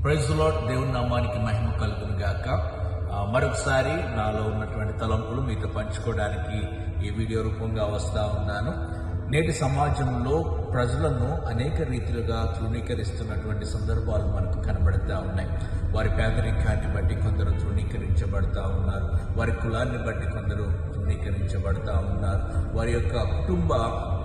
Praise the lord. దేవుని నామానికి మహిమ కలుగును గాక. మరొకసారి నాలో ఉన్నటువంటి తలంపులు మీతో పంచుకోవడానికి ఈ వీడియో రూపంగా వస్తా ఉన్నాను. నేటి సమాజంలో ప్రజలను అనేక రీతిలుగా తృణీకరిస్తున్నటువంటి సందర్భాలు మనకు కనబడుతూ ఉన్నాయి. వారి పేదరికాన్ని బట్టి కొందరు తృణీకరించబడతా ఉన్నారు, వారి కులాన్ని బట్టి కొందరు తృణీకరించబడతా ఉన్నారు, వారి యొక్క కుటుంబ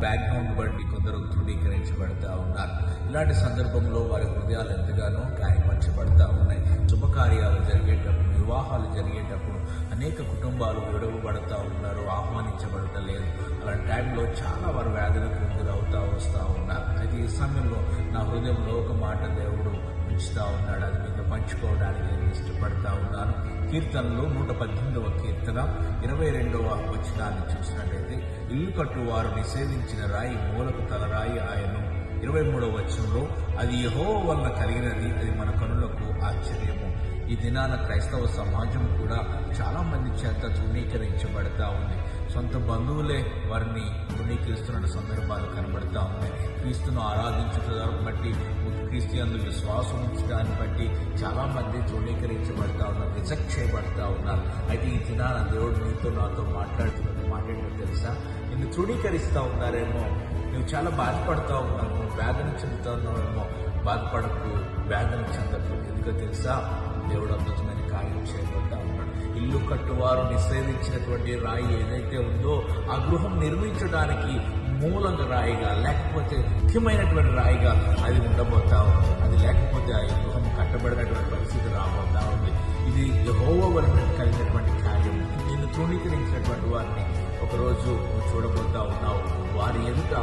బ్యాక్గ్రౌండ్ బట్టి కొందరు తృణీకరించబడతా ఉన్నారు. ఇలాంటి సందర్భంలో వారి హృదయాలు ఎంతగానో గాయపరచబడతా ఉన్నాయి. శుభకార్యాలు జరిగేటప్పుడు, వివాహాలు జరిగేటప్పుడు అనేక కుటుంబాలు విడవబడతా ఉన్నారు, ఆహ్వానించబడతలేదు. అలాంటి టైంలో చాలా వారు వేదనకు గురవుతా వస్తూ ఉన్నారు. అయితే ఈ సమయంలో నా హృదయంలో ఒక మాట దేవుడు ఉంచుతా ఉన్నాడు. అది మీతో పంచుకోవడానికి నేను ఇష్టపడతా ఉన్నాను. కీర్తనలు 118వ కీర్తన 22వ వచనాన్ని చూసినట్లయితే, ఇల్లు కట్టువారు నిషేధించిన రాయి మూలకు తలరాయి ఆయను. 23వ వచనంలో, అది యెహోవా వలన కలిగినది, అది మన కనులకు ఆశ్చర్యము. ఈ దినాన క్రైస్తవ సమాజం కూడా చాలా మంది చేత తృణీకరించబడతా ఉంది. సొంత బంధువులే వారిని తృణీకరిస్తున్న సందర్భాలు కనబడతా ఉన్నాయి. క్రీస్తును ఆరాధించడాన్ని బట్టి, క్రీస్తునందు విశ్వాసం ఉంచడాన్ని బట్టి చాలా మంది తృణీకరించబడతా ఉన్నారు, రిజెక్ట్ చేయబడతా ఉన్నారు. అయితే ఈ దినాన దేవుడు నీతో నాతో మాట్లాడుతున్నట్టు మాట్లాడటం తెలుసా? నిన్ను తృణీకరిస్తూ ఉన్నారేమో, నువ్వు చాలా బాధపడతా ఉన్నావు, వేదన చెందుతా ఉన్నావేమో. బాధపడకు, వేదన చెందకు. ఎందుకో తెలుసా? దేవుడు అద్భుతమైన కార్యం చేయబడతా ఉన్నాడు. ఇల్లు కట్టువారు నిషేధించినటువంటి రాయి ఏదైతే ఉందో, ఆ గృహం నిర్మించడానికి మూలంగా రాయిగా, లేకపోతే ముఖ్యమైనటువంటి రాయిగా అది ఉండబోతా ఉంది. అది లేకపోతే ఆ గృహం కట్టబడినటువంటి పరిస్థితి రాబోతా ఉంది. ఇది యెహోవా వలన కలిగినటువంటి కార్యం. నిన్ను తృణీకరించినటువంటి వారిని ఒకరోజు చూడబోతా ఉన్నావు. వారి ఎదుట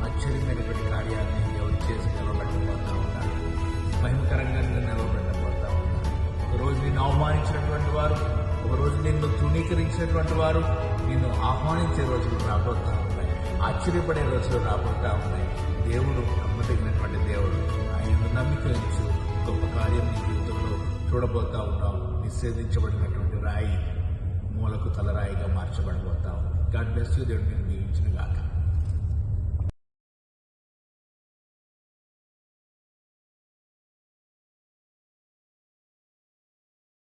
ఆశ్చర్యమైనటువంటి కార్యాన్ని దేవుడు చేసి నిలబెట్టబోతా ఉన్నాడు. భయంకరంగా నిలబెట్టబోతా ఉన్నాడు. ఒకరోజు నిన్ను అవమానించినటువంటి వారు, ఒకరోజు నిన్ను తృణీకరించినటువంటి వారు నిన్ను ఆహ్వానించే రోజులు రాబోతా ఉన్నాయి. ఆశ్చర్యపడే రోజులు రాబోతా ఉన్నాయి. దేవుడు నమ్మదగినటువంటి దేవుడు. ఆయన నమ్మిక ఉంచు. గొప్ప కార్యం నీ జీవితంలో చూడబోతా ఉన్నావు. నిషేధించబడినటువంటి రాయి మూలకు తలరాయిగా మార్చబడబోతా ఉంది. God bless you. దేవుడు నిన్ను దీవించును గాక.